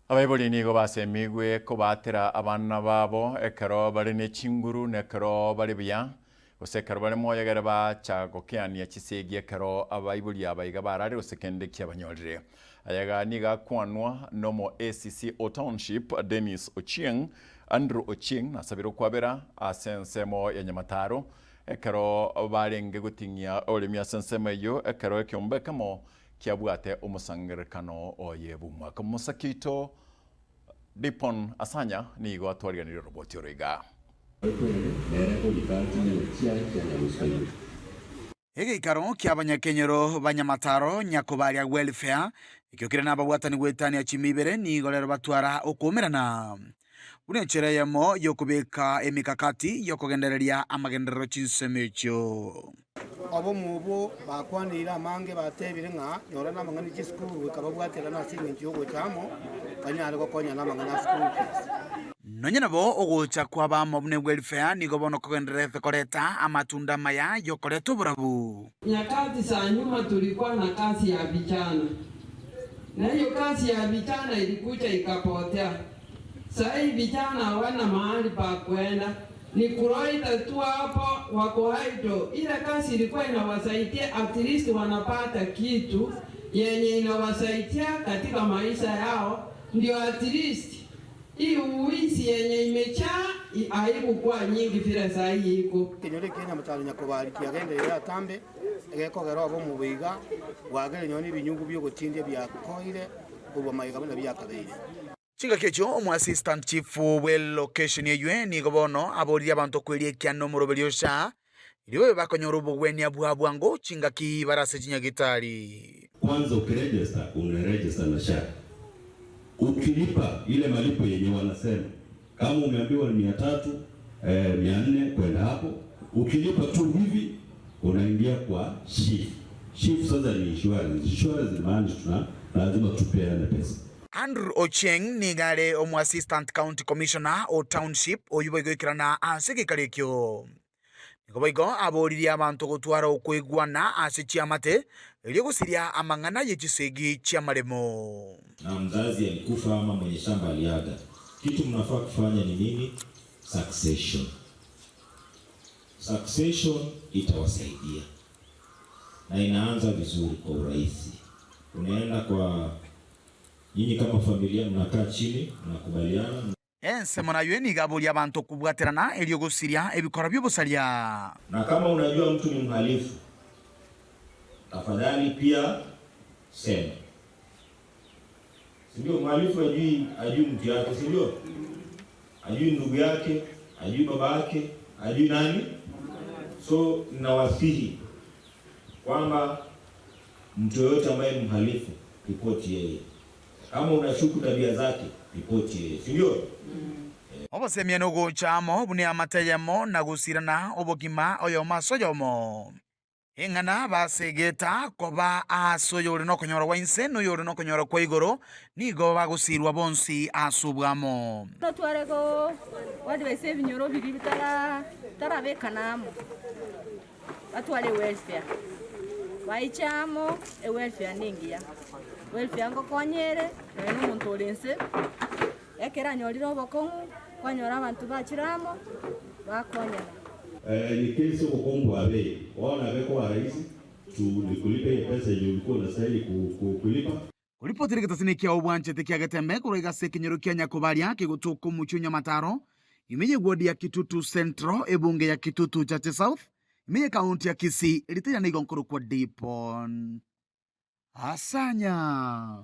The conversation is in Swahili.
Abaibuli nigo basemigwe kobatera abana babo ekero bari ne chinguru nekero bari buya osekero bari moyegere bacha gokiania chisegi ekero abaibuli abaiga barari osekende kyabanyolire ayaga niga kwanwa nomo ACC Township Dennis Ochieng Andrew Ochieng nasabiro kwabera asensemo ya Nyamataro ekero barenge gutingia olimia sensemo yo ekero ekyombekamo kiabwate umusangirekano oyebumwa kumusakito Dipon Asanya nigo atwariganire roboti origa Igikaro kia abanyakenyero banyamataro nyakobaria welfare ikiokire n'ababwatani gwetania chimibere nigo rero batwara okumerana bunechere yamo yokubeka emikakati yokugendereria amagenderero chinsemecho abo mubo bakwanira amange batebire nga nyora namangani chiskuru kababwatira na singi yogo chamo kanyare gokonya namangana school fees nonye nabo ogocha kwa bamo bune welfare nigo bono kugenderera koreta amatunda maya yokoreto burabu. Nyakati za nyuma tulikuwa na kazi ya vijana, na hiyo kazi ya vijana ilikuja ikapotea. Sasa hivi vijana hawana mahali pa kwenda, ni kuroita tu hapo wako haido. Ile kazi ilikuwa inawasaidia, at least wanapata kitu yenye inawasaidia katika maisha yao, ndio at least hii uwizi yenye imechaa haikuwa nyingi vile saa hii iko. Kinyore Kenya mutalo nyakobari kiagenderera tambe egekogera abo mubiga wagere nyoni binyungu byo gutindye byakoire ubwo mayiga bana byakabeire Chinga kecho omu assistant chief we location yewe nigo bono abori abantu kwerie kyano murobeliosha iliwe bakonyoro bugweni abwabwango chinga ki barase chinyagitari. Kwanza ukiregister unaregister na SHA. Ukilipa ile malipo yenye wanasema kama umeambiwa ni 300 400 kwenda hapo, ukilipa tu hivi unaingia kwa shift sasa ni insurance maana lazima tupeane pesa. Andrew Ochieng nigare omu assistant county commissioner o township oyuboigwikirana asegekarikyo nigoboigo aboririe abantu gutwara okwigwana ase amate ili gusiria amang'ana y'echisegi chiamaremo. Na mzazi alikufa ama mwenye shamba aliaga, kitu mnafaa kufanya ni nini? Succession itawasaidia na inaanza vizuri kwa urahisi. Unaenda kwa nyinyi kama familia, mnakaa chini mnakubaliana. Ensemo nayo nigaboria abantu kubwaterana ili gusiria ebikora by'obusaria. Na kama unajua mtu ni mhalifu, tafadhali pia sema. Sindio, mhalifu ajui mtu yake, sindio? Ajui ndugu yake, ajui baba yake, ajui nani. So ninawasihi kwamba mtu yoyote ambaye ni mhalifu, ripoti yeye. Kama unashuku tabia zake, ripoti yeye, sindio? Obosemia no gochamo bune amatayamo na gusirana obogima oyo masoyomo. Engana basegeta koba asoyore no konyora wainse no yore no konyora kwa igoro nigo bagusirwa bonsi asubwamo. Totwarego wadi bese binyoro biri bitara bekanamo. Atwale welfare. Waichamo welfare ningia. Welfare ngo konyere no muntu olense. Ekera nyoriro obokongu kwanyora abantu bachiramo bakonyana. Ni kesi kukombo abe wana beko rahisi tu nikulipe pesa yenye ulikuwa unastahili kulipa. Kulipotire kitasini kia obwanche tekia gatembe kurega sekinyoro kia nyakobaria kigutuku muchunya mataro imenye wodi ya Kitutu Central ebunge ya Kitutu Chache South imenye kaunti ya Kisii ilitanya nigonkuru kwa Dipon Asanya.